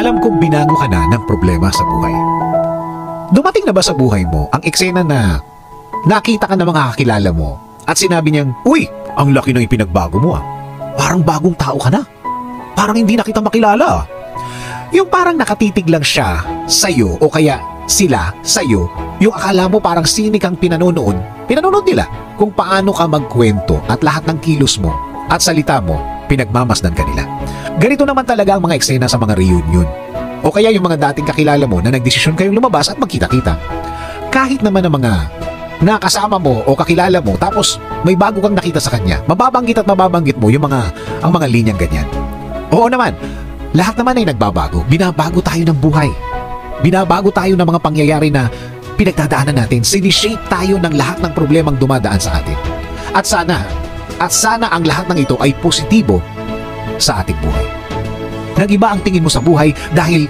Alam kong binago ka na ng problema sa buhay. Dumating na ba sa buhay mo ang eksena na nakita ka ng mga kakilala mo at sinabi niyang, "Uy, ang laki ng ipinagbago mo ah. Parang bagong tao ka na. Parang hindi na kita makilala ah." Yung parang nakatitig lang siya sa'yo o kaya sila sa'yo, yung akala mo parang sinig kang pinanonood nila kung paano ka magkwento at lahat ng kilos mo at salita mo, pinagmamasdan ka nila. Ganito naman talaga ang mga eksena sa mga reunion. O kaya yung mga dating kakilala mo na nagdesisyon kayong lumabas at magkita-kita. Kahit naman ang mga nakasama mo o kakilala mo tapos may bago kang nakita sa kanya, mababanggit mo yung ang mga linyang ganyan. Oo naman, lahat naman ay nagbabago. Binabago tayo ng buhay. Binabago tayo ng mga pangyayari na pinagdadaanan natin. Sinishape tayo ng lahat ng problemang dumadaan sa atin. At sana ang lahat ng ito ay positibo sa ating buhay. Nag-iba ang tingin mo sa buhay dahil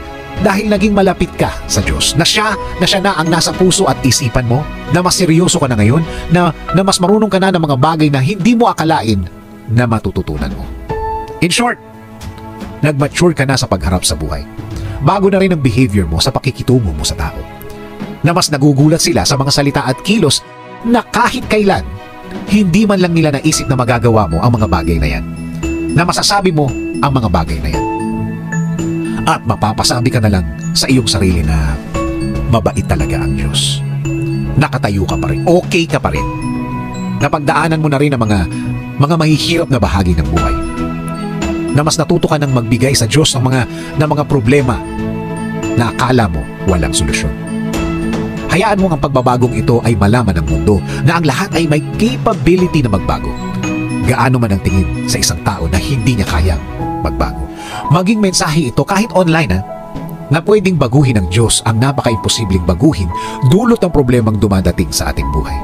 naging malapit ka sa Diyos. Na siya na ang nasa puso at isipan mo, na mas seryoso ka na ngayon, na mas marunong ka na ng mga bagay na hindi mo akalain na matututunan mo. In short, nag-mature ka na sa pagharap sa buhay. Bago na rin ang behavior mo sa pakikitungo mo sa tao. Na mas nagugulat sila sa mga salita at kilos na kahit kailan, hindi man lang nila naisip na magagawa mo ang mga bagay na yan. Na masasabi mo ang mga bagay na yan. At mapapasabi ka na lang sa iyong sarili na mabait talaga ang Diyos. Nakatayo ka pa rin. Okay ka pa rin. Napagdaanan mo na rin ang mga mahihirap na bahagi ng buhay. Na mas natuto ka ng magbigay sa Diyos ng mga problema na akala mo walang solusyon. Hayaan mo ang pagbabagong ito ay malaman ng mundo na ang lahat ay may capability na magbago. Gaano man ang tingin sa isang tao na hindi niya kayang magbago. Maging mensahe ito kahit online na pwedeng baguhin ng Diyos ang napaka-imposibleng baguhin dulot ng problemang dumadating sa ating buhay.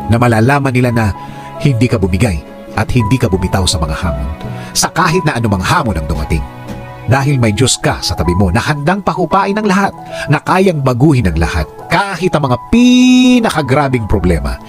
Na malalaman nila na hindi ka bumigay at hindi ka bumitaw sa mga hamon. Sa kahit na anumang hamon ang dumating. Dahil may Diyos ka sa tabi mo na handang pakupain ang lahat, na kayang baguhin ang lahat kahit ang mga pinakagrabing problema.